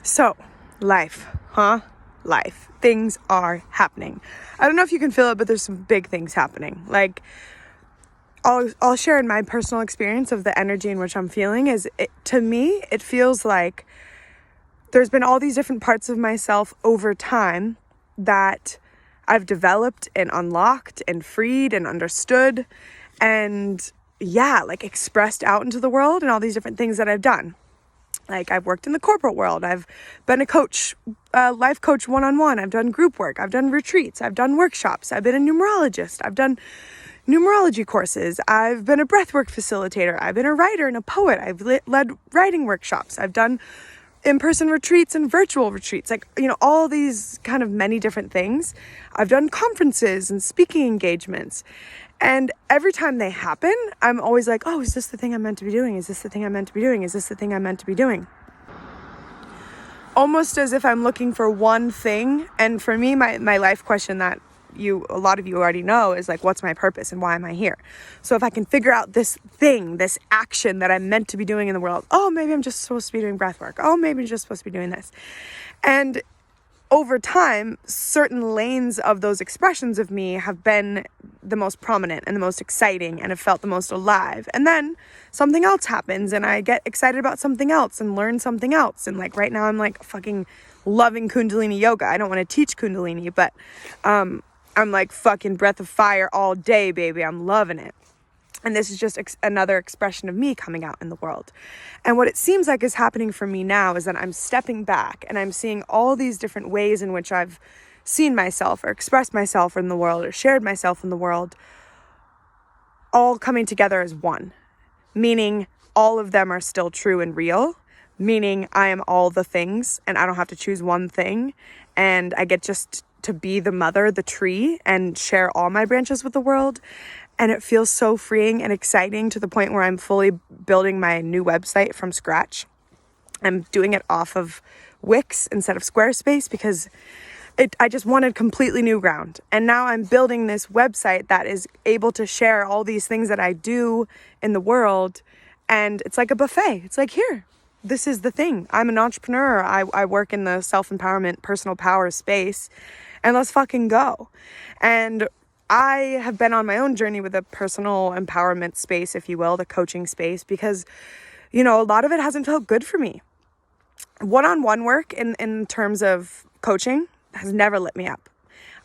So, life, huh? Life. Things are happening. I don't know if you can feel it, but there's some big things happening. Like, I'll share in my personal experience of the energy in which I'm feeling to me, it feels like there's been all these different parts of myself over time that I've developed and unlocked and freed and understood and like expressed out into the world, and all these different things that I've done. Like, I've worked in the corporate world. I've been a coach, life coach one-on-one. I've done group work. I've done retreats. I've done workshops. I've been a numerologist. I've done numerology courses. I've been a breathwork facilitator. I've been a writer and a poet. I've led writing workshops. I've done in-person retreats and virtual retreats. Like, all these kind of many different things. I've done conferences and speaking engagements. And every time they happen, I'm always like, oh, is this the thing I'm meant to be doing? Is this the thing I'm meant to be doing? Is this the thing I'm meant to be doing? Almost as if I'm looking for one thing. And for me, my life question that a lot of you already know is like, what's my purpose and why am I here? So if I can figure out this thing, this action that I'm meant to be doing in the world, oh, maybe I'm just supposed to be doing breath work. Oh, maybe I'm just supposed to be doing this. And over time, certain lanes of those expressions of me have been the most prominent and the most exciting and have felt the most alive. And then something else happens and I get excited about something else and learn something else. And like right now I'm like fucking loving Kundalini yoga. I don't want to teach Kundalini, but I'm like fucking breath of fire all day, baby. I'm loving it. And this is just another expression of me coming out in the world. And what it seems like is happening for me now is that I'm stepping back and I'm seeing all these different ways in which I've seen myself or expressed myself in the world or shared myself in the world, all coming together as one. Meaning all of them are still true and real. Meaning I am all the things and I don't have to choose one thing. And I get just to be the mother, the tree, and share all my branches with the world. And it feels so freeing and exciting to the point where I'm fully building my new website from scratch. I'm doing it off of Wix instead of Squarespace because I just wanted completely new ground. And now I'm building this website that is able to share all these things that I do in the world. And it's like a buffet. It's like, here, this is the thing. I'm an entrepreneur. I work in the self-empowerment, personal power space. And let's fucking go. And I have been on my own journey with the personal empowerment space, if you will, the coaching space, because, a lot of it hasn't felt good for me. One-on-one work in terms of coaching has never lit me up.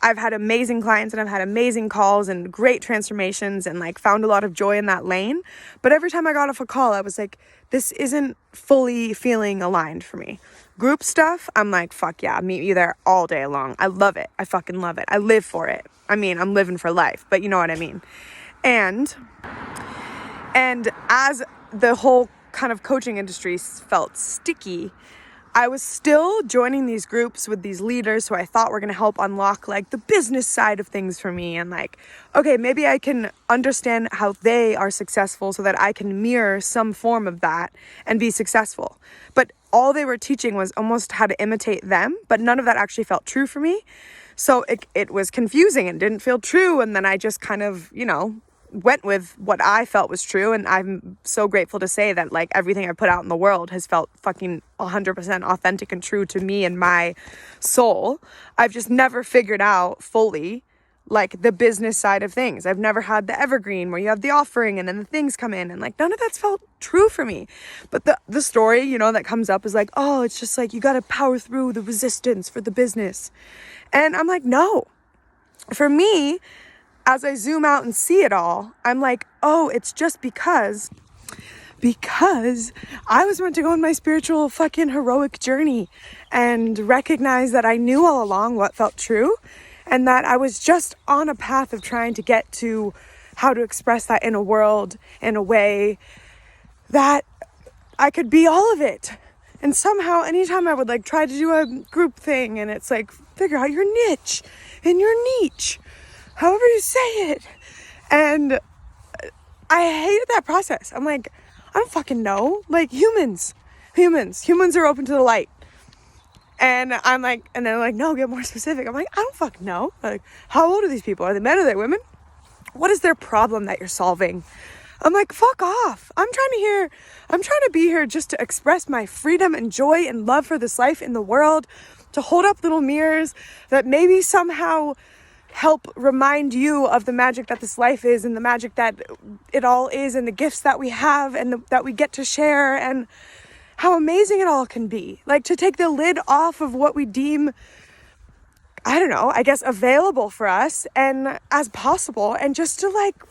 I've had amazing clients and I've had amazing calls and great transformations and like found a lot of joy in that lane. But every time I got off a call, I was like, this isn't fully feeling aligned for me. Group stuff, I'm like, fuck yeah, meet me there all day long. I love it. I fucking love it. I live for it. I mean, I'm living for life, but you know what I mean. And as the whole kind of coaching industry felt sticky, I was still joining these groups with these leaders who I thought were going to help unlock like the business side of things for me. And like, okay, maybe I can understand how they are successful so that I can mirror some form of that and be successful. But all they were teaching was almost how to imitate them, but none of that actually felt true for me. So it was confusing and didn't feel true. And then I just kind of, went with what I felt was true. And I'm so grateful to say that like everything I put out in the world has felt fucking 100% authentic and true to me and my soul. I've just never figured out fully like the business side of things. I've never had the evergreen where you have the offering and then the things come in, and like none of that's felt true for me. But the story, that comes up is like, oh, it's just like you got to power through the resistance for the business. And I'm like, no. For me, as I zoom out and see it all, I'm like, oh, it's just because I was meant to go on my spiritual fucking heroic journey and recognize that I knew all along what felt true and that I was just on a path of trying to get to how to express that in a world in a way that I could be all of it. And somehow, anytime I would like try to do a group thing and it's like, figure out your niche and your niche, however you say it. And I hated that process. I'm like, I don't fucking know. Like humans are open to the light. And I'm like, and they're like, no, get more specific. I'm like, I don't fucking know. Like, how old are these people? Are they men or are they women? What is their problem that you're solving? I'm like, fuck off. I'm trying to be here just to express my freedom and joy and love for this life in the world, to hold up little mirrors that maybe somehow help remind you of the magic that this life is, and the magic that it all is, and the gifts that we have and that we get to share, and how amazing it all can be. Like, to take the lid off of what we deem, I don't know, I guess available for us and as possible, and just to like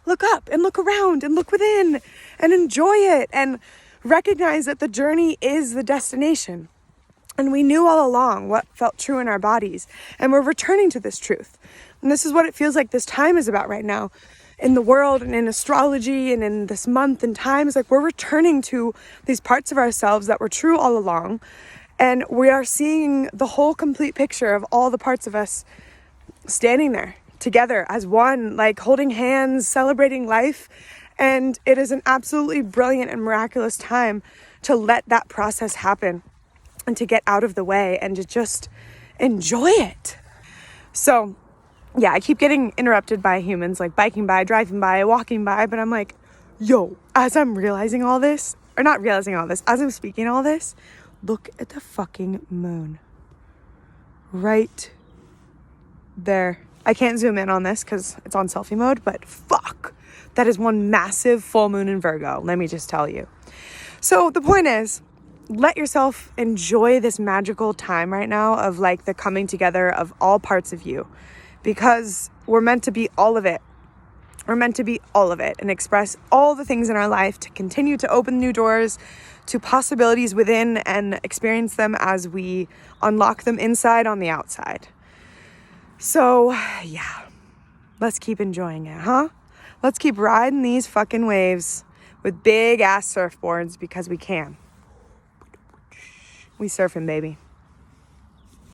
look up and look around and look within and enjoy it and recognize that the journey is the destination. And we knew all along what felt true in our bodies, and we're returning to this truth. And this is what it feels like this time is about right now in the world and in astrology and in this month and time. Is like we're returning to these parts of ourselves that were true all along, and we are seeing the whole complete picture of all the parts of us standing there together as one, like holding hands, celebrating life. And it is an absolutely brilliant and miraculous time to let that process happen and to get out of the way and to just enjoy it. So yeah, I keep getting interrupted by humans, like biking by, driving by, walking by, but I'm like, yo, as I'm realizing all this, or not realizing all this, as I'm speaking all this, look at the fucking moon. Right there. I can't zoom in on this because it's on selfie mode, but fuck, that is one massive full moon in Virgo, let me just tell you. So the point is, let yourself enjoy this magical time right now of like the coming together of all parts of you, because we're meant to be all of it. We're meant to be all of it and express all the things in our life, to continue to open new doors to possibilities within and experience them as we unlock them inside on the outside. So yeah, let's keep enjoying it, huh? Let's keep riding these fucking waves with big ass surfboards, because we can. We surfing, baby.